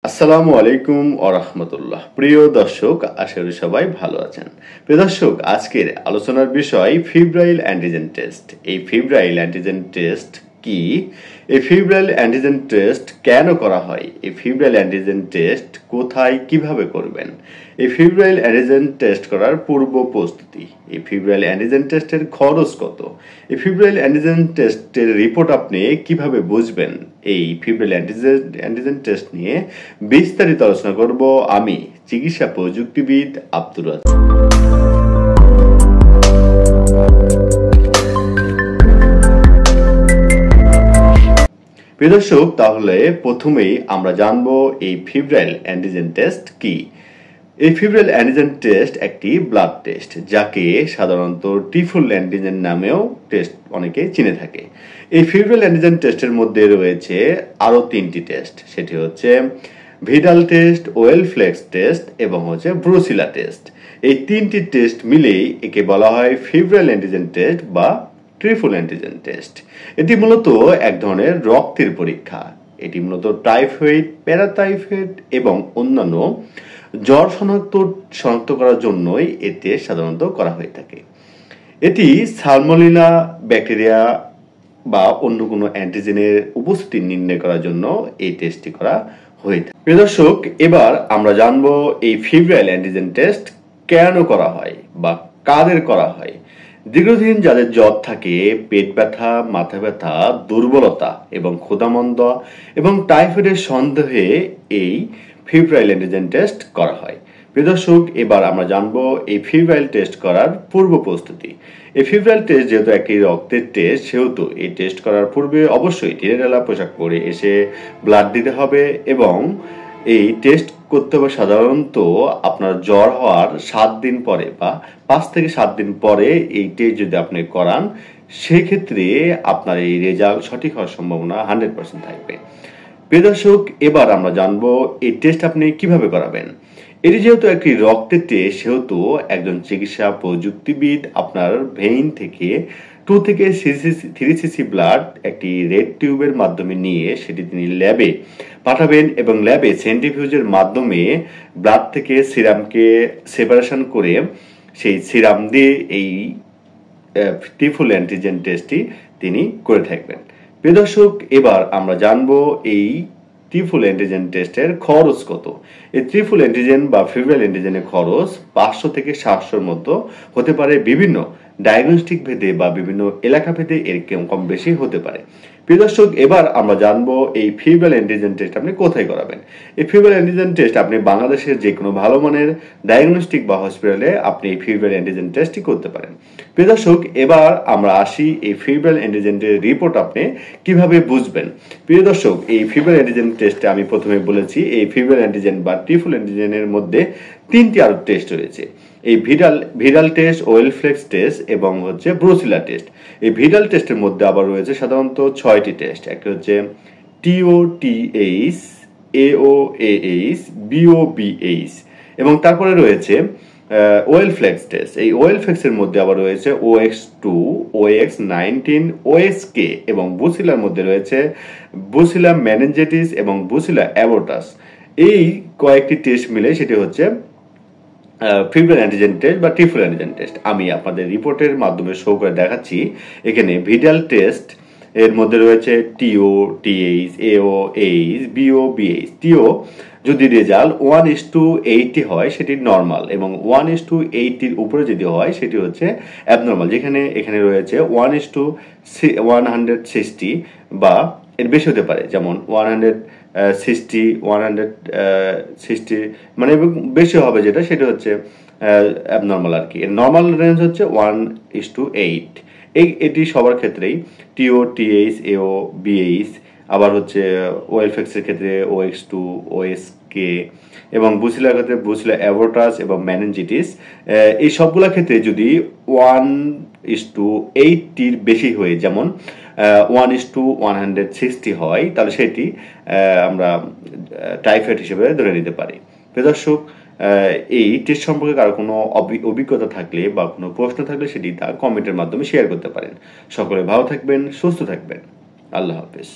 আসসালামু আলাইকুম ওয়া রাহমাতুল্লাহ। প্রিয় দর্শক, আশা করি সবাই ভালো আছেন। প্রিয় দর্শক, আজকের আলোচনার বিষয় ফিব্রাইল অ্যান্টিজেন টেস্ট। এই ফিব্রাইল অ্যান্টিজেন টেস্ট কি? এই ফিব্রাইল অ্যান্টিজেন টেস্ট কেন করা হয়? এই ফিব্রাইল অ্যান্টিজেন টেস্ট কোথায় কিভাবে করবেন? এই ফিব্রাইল অ্যান্টিজেন টেস্ট করার পূর্ব প্রস্তুতি। এই ফিব্রাইল অ্যান্টিজেন টেস্টের খরচ কত? এই ফিব্রাইল অ্যান্টিজেন টেস্টের রিপোর্ট আপনি কিভাবে বুঝবেন? এই ফিব্রাইল অ্যান্টিজেন টেস্ট নিয়ে বিস্তারিত আলোচনা করব আমি, চিকিৎসা প্রযুক্তিবিদ আব্দুর রাজ্জাক। প্রিয় দর্শক, তাহলে প্রথমেই আমরা জানব এই ফিব্রাইল অ্যান্টিজেন টেস্ট কি। এই ফিব্রাইল অ্যান্টিজেন টেস্ট একটি ব্লাড টেস্ট, যাকে সাধারণত টিফুল অ্যান্টিজেন নামেও টেস্ট অনেকে চিনে থাকে। এই ফিব্রাইল অ্যান্টিজেন টেস্টের মধ্যে রয়েছে আরও তিনটি টেস্ট, সেটি হচ্ছে ভিডাল টেস্ট, ওয়েলফ্লেক্স টেস্ট এবং হচ্ছে ব্রুসিলা টেস্ট। এই তিনটি টেস্ট মিলেই একে বলা হয় ফিব্রাইল অ্যান্টিজেন টেস্ট বা ট্রিফুল অ্যান্টিজেন টেস্ট। এটি মূলত এক ধরনের রক্তের পরীক্ষা। এটি মূলত টাইফয়েড, প্যারাটাইফয়েড এবং অন্যান্য জ্বর শনাক্ত করার জন্যই এই টেস্ট সাধারণত করা হয়ে থাকে। এটি সালমোনেলা ব্যাকটেরিয়া বা অন্য কোনো অ্যান্টিজেনের উপস্থিতি নির্ণয় করার জন্য এই টেস্টটি করা হয়ে থাকে। প্রিয় দর্শক, এবার আমরা জানবো এই ফিব্রাইল অ্যান্টিজেন টেস্ট কেন করা হয় বা কাদের করা হয়। দীর্ঘদিন যাদের জ্বর থাকে, পেট ব্যথা, মাথা ব্যথা, দুর্বলতা এবং ক্ষুধামন্দা এবং টাইফয়েডের সন্দেহে এই ফিব্রাইল অ্যান্টিজেন টেস্ট করা হয়। প্রিয় দর্শক, এবার আমরা জানবো এই ফিব্রাইল টেস্ট করার পূর্ব প্রস্তুতি। এই ফিব্রাইল টেস্ট যেহেতু একটি রক্তের টেস্ট, সেহেতু এই টেস্ট করার পূর্বে অবশ্যই ঢিলেঢালা পোশাক পরে এসে ব্লাড দিতে হবে এবং এই টেস্ট করতে হবে সাধারণত আপনার জ্বর হওয়ার 7 দিন পরে বা 5 থেকে 7 দিন পরে এই টেস্ট যদি আপনি করান, সেক্ষেত্রে আপনার এই রেজাল্ট সঠিক হওয়ার সম্ভাবনা 100% থাকবে। প্রিয় দর্শক, এবার আমরা জানবো এই টেস্ট আপনি কিভাবে করাবেন। এটি যেহেতু একটি রক্তের টেস্ট, সেহেতু একজন চিকিৎসা প্রযুক্তিবিদ আপনার ভেইন থেকে 2 থেকে 3 সিসি ব্লাড একটি রেড টিউবের মাধ্যমে নিয়ে সেটি তিনি ল্যাবে পাঠাবেন এবং ল্যাবে সেন্ট্রিফিউজের মাধ্যমে ব্লাড থেকে সিরামকে সেপারেশন করে সেই সিরাম দিয়ে এই ট্রিফুল অ্যান্টিজেন টেস্টটি তিনি করে থাকবেন। প্রিয় দর্শক, এবার আমরা জানবো এই ট্রিফুল অ্যান্টিজেন টেস্টের খরচ কত। এই ট্রিফুল অ্যান্টিজেন বা ফিব্রাইল অ্যান্টিজেনের খরচ 500 থেকে 700-র মতো হতে পারে। বিভিন্ন ডায়াগনস্টিক ভেদে বা বিভিন্ন এলাকা ভেদে এর কম বেশি হতে পারে। প্রিয় দর্শক, এবার আমরা জানবো এই ফিব্রাইল অ্যান্টিজেন টেস্ট আপনি কোথায় করাবেন। এই ফিব্রাইল অ্যান্টিজেন টেস্ট আপনি বাংলাদেশের যে কোনো ভালো মানের ডায়াগনস্টিক বা হসপিটালে আপনি এই ফিব্রাইল অ্যান্টিজেন টেস্টটি করতে পারেন। প্রিয় দর্শক, এবার আমরা আসি এই ফিব্রাইল অ্যান্টিজেনের রিপোর্ট আপনি কিভাবে বুঝবেন। প্রিয় দর্শক, এই ফিব্রাইল অ্যান্টিজেন টেস্টে আমি প্রথমে বলেছি এই ফিব্রাইল অ্যান্টিজেন বা ট্রিফুল অ্যান্টিজেনের মধ্যে 3টি আরো টেস্ট রয়েছে। এই ভিডাল টেস্ট, ওয়েলফ্লেক্স টেস্ট এবং হচ্ছে ব্রুসিলা টেস্ট। এই ভিডাল টেস্টের মধ্যে আবার রয়েছে সাধারণত 6টি টেস্ট। একটা হচ্ছে TOTH, AOAH, BOBH এবং তারপরে রয়েছে ওয়েলফ্লেক্স টেস্ট। এই ওয়েলফ্লেক্স এর মধ্যে আবার রয়েছে OX2, OX19, OSK এবং বুসিলার মধ্যে রয়েছে বুসিলা মেনিনজাইটিস এবং বুসিলা অ্যাবর্টাস। এই কয়েকটি টেস্ট মিলে সেটি হচ্ছে ফিব্রাইল অ্যান্টিজেন টেস্ট বা ট্রিফুল অ্যান্টিজেন টেস্ট। আমি আপনাদের রিপোর্টের মাধ্যমে শো করে দেখাচ্ছি। এখানে ভিডাল টেস্ট এর মধ্যে রয়েছে TOTH, AOH, BOBH। TO যদি রেজাল্ট 1:80 হয় সেটি নর্মাল এবং 1:80-র উপরে যদি হয় সেটি হচ্ছে অ্যাবনর্মাল। এখানে রয়েছে 1:160 বা এর বেশি হতে পারে, যেমন 160 মানে বেশি হবে যেটা, সেটা হচ্ছে অ্যাবনর্মাল আর কি। এর নর্মাল রেঞ্জ হচ্ছে 1:8। এটি সবার ক্ষেত্রেই TOTH, AOBH, আবার হচ্ছে ওয়েলফ্লেক্সের ক্ষেত্রে OX2, OSK এবং বুসিলার ক্ষেত্রে বুসিলা অ্যাবর্টাস এবং মেনিনজাইটিস। এই সবগুলা ক্ষেত্রে যদি 1:80-র বেশি হয়ে, যেমন 1:160 হয়, তাহলে সেটি আমরা টাইফয়েড হিসেবে ধরে নিতে পারি। প্রিয় দর্শক, এই টেস্ট সম্পর্কে কারো কোনো অভিজ্ঞতা থাকলে বা কোনো প্রশ্ন থাকলে সেটি তার কমেন্টের মাধ্যমে শেয়ার করতে পারেন। সকলে ভালো থাকবেন, সুস্থ থাকবেন। আল্লাহ হাফেজ।